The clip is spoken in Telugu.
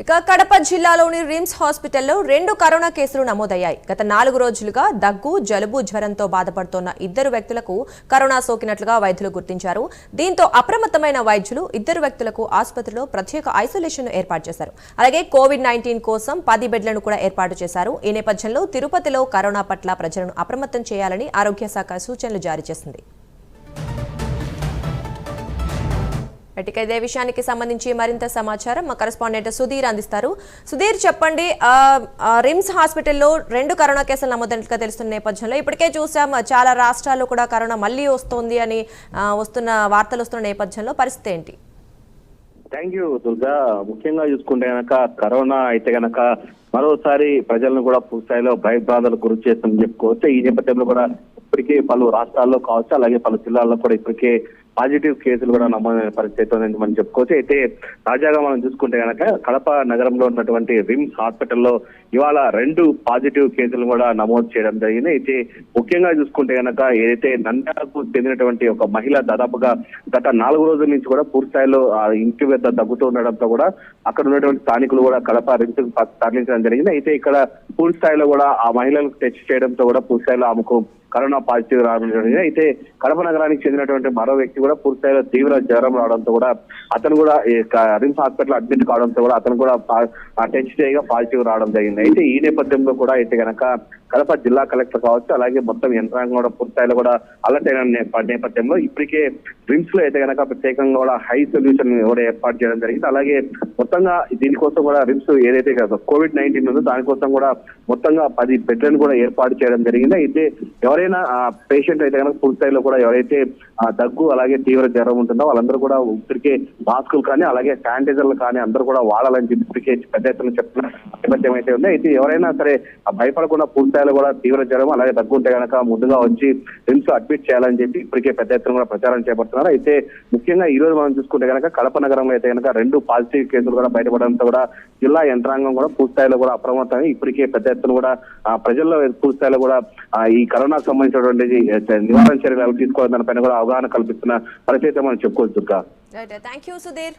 ఇక కడప జిల్లాలోని రిమ్స్ హాస్పిటల్లో 2 కరోనా కేసులు నమోదయ్యాయి. గత 4 రోజులుగా దగ్గు, జలుబు, జ్వరంతో బాధపడుతున్న 2 వ్యక్తులకు కరోనా సోకినట్లుగా వైద్యులు గుర్తించారు. దీంతో అప్రమత్తమైన వైద్యులు 2 వ్యక్తులకు ఆసుపత్రిలో ప్రత్యేక ఐసోలేషన్ ఏర్పాటు చేశారు. అలాగే కోవిడ్-19 కోసం 10 బెడ్లను కూడా ఏర్పాటు చేశారు. ఈ నేపథ్యంలో తిరుపతిలో కరోనా పట్ల ప్రజలను అప్రమత్తం చేయాలని ఆరోగ్య శాఖ సూచనలు జారీ చేసింది. ఇదే విషయానికి సంబంధించి మరింత సమాచారం మా కరెస్పాండెంట్ సుధీర్ అందిస్తారు. సుధీర్, చెప్పండి, రిమ్స్ హాస్పిటల్లో 2 కరోనా కేసులు నమోదైనట్లుగా తెలుస్తున్న నేపథ్యంలో ఇప్పటికే చూసాం చాలా రాష్ట్రాల్లో కూడా కరోనా మళ్ళీ వస్తోంది అని వస్తున్న వార్తలు వస్తున్న నేపథ్యంలో పరిస్థితి ఏంటి? Thank you Durga. ముఖ్యంగా చూసుకుంటే గనక కరోనా అయితే గనక మరోసారి ప్రజలను కూడా పూర్తిస్థాయిలో భయభ్రాంతులకు గురి చేస్తుందని చెప్పుకోవచ్చు. ఈ నేపథ్యంలో కూడా ఇప్పటికే పలు రాష్ట్రాల్లో కావచ్చు, అలాగే పలు జిల్లాల్లో కూడా ఇప్పటికే పాజిటివ్ కేసులు కూడా నమోదైన పరిస్థితి ఉందని మనం చెప్పుకోవచ్చు. అయితే తాజాగా మనం చూసుకుంటే కనుక కడప నగరంలో ఉన్నటువంటి రిమ్స్ హాస్పిటల్లో ఇవాళ 2 పాజిటివ్ కేసులు కూడా నమోదు చేయడం జరిగింది. అయితే ముఖ్యంగా చూసుకుంటే కనుక ఏదైతే నంద్యాలకు చెందినటువంటి ఒక మహిళ దాదాపుగా గత 4 రోజుల నుంచి కూడా పూర్తిస్థాయిలో ఇంటి వద్ద దగ్గుతూ ఉండడంతో కూడా అక్కడ ఉన్నటువంటి స్థానికులు కూడా కడప రిమ్స్ తరలించడం జరిగింది. అయితే ఇక్కడ పూర్తిస్థాయిలో కూడా ఆ మహిళలకు టెస్ట్ చేయడంతో కూడా పూర్తిస్థాయిలో ఆమెకు కరోనా పాజిటివ్ రావడం జరిగింది. అయితే కడప నగరానికి చెందినటువంటి మరో వ్యక్తి కూడా పూర్తిస్థాయిలో తీవ్ర జ్వరం రావడంతో కూడా అతను కూడా రిమ్స్ హాస్పిటల్ అడ్మిట్ కావడంతో కూడా అతను కూడా టెస్ట్ చేయగా పాజిటివ్ రావడం జరిగింది. అయితే ఈ నేపథ్యంలో కూడా అయితే కనుక కడప జిల్లా కలెక్టర్ కావచ్చు, అలాగే మొత్తం యంత్రాంగం కూడా పూర్తిస్థాయిలో కూడా అలర్ట్ అయిన నేపథ్యంలో ఇప్పటికే రిమ్స్ లో అయితే కనుక ప్రత్యేకంగా కూడా హై సొల్యూషన్ కూడా ఏర్పాటు చేయడం జరిగింది. అలాగే మొత్తంగా దీనికోసం కూడా రిమ్స్ ఏదైతే కోవిడ్-19 ఉందో దానికోసం కూడా మొత్తంగా 10 బెడ్లను కూడా ఏర్పాటు చేయడం జరిగింది. అయితే ఎవరైనా పేషెంట్ అయితే కనుక పూర్తిస్థాయిలో కూడా ఎవరైతే దగ్గు అలాగే తీవ్ర జ్వరం ఉంటుందో వాళ్ళందరూ కూడా ఇప్పటికే మాస్కులు కానీ అలాగే శానిటైజర్లు కానీ అందరూ కూడా వాడాలని చెప్పి ఇప్పటికే పెద్ద ఎత్తున చెప్పిన నేపథ్యం అయితే ఉంది. అయితే ఎవరైనా సరే భయపడకుండా పూర్తిస్థాయిలో కూడా తీవ్ర జ్వరం అలాగే దగ్గు ఉంటే కనుక ముందుగా వచ్చి రిమ్స్ అడ్మిట్ చేయాలని చెప్పి ఇప్పటికే పెద్ద ఎత్తున కూడా ప్రచారం చేపడుతున్నారు. అయితే ముఖ్యంగా ఈ రోజు మనం చూసుకుంటే కనుక కడప నగరంలో అయితే కనుక 2 పాజిటివ్ కేసులు కూడా బయటపడడంతో కూడా జిల్లా యంత్రాంగం కూడా పూర్తిస్థాయిలో కూడా అప్రమత్తమై ఇప్పటికే పెద్ద ఎత్తున కూడా ప్రజల్లో పూర్తిస్థాయిలో కూడా ఈ కరోనాకు సంబంధించినటువంటి నివారణ చర్యలు తీసుకోవాలని దానిపైన కూడా అవగాహన కల్పిస్తున్న పరిస్థితి మనం చెప్పుకోవచ్చు. Thank you Sudheer.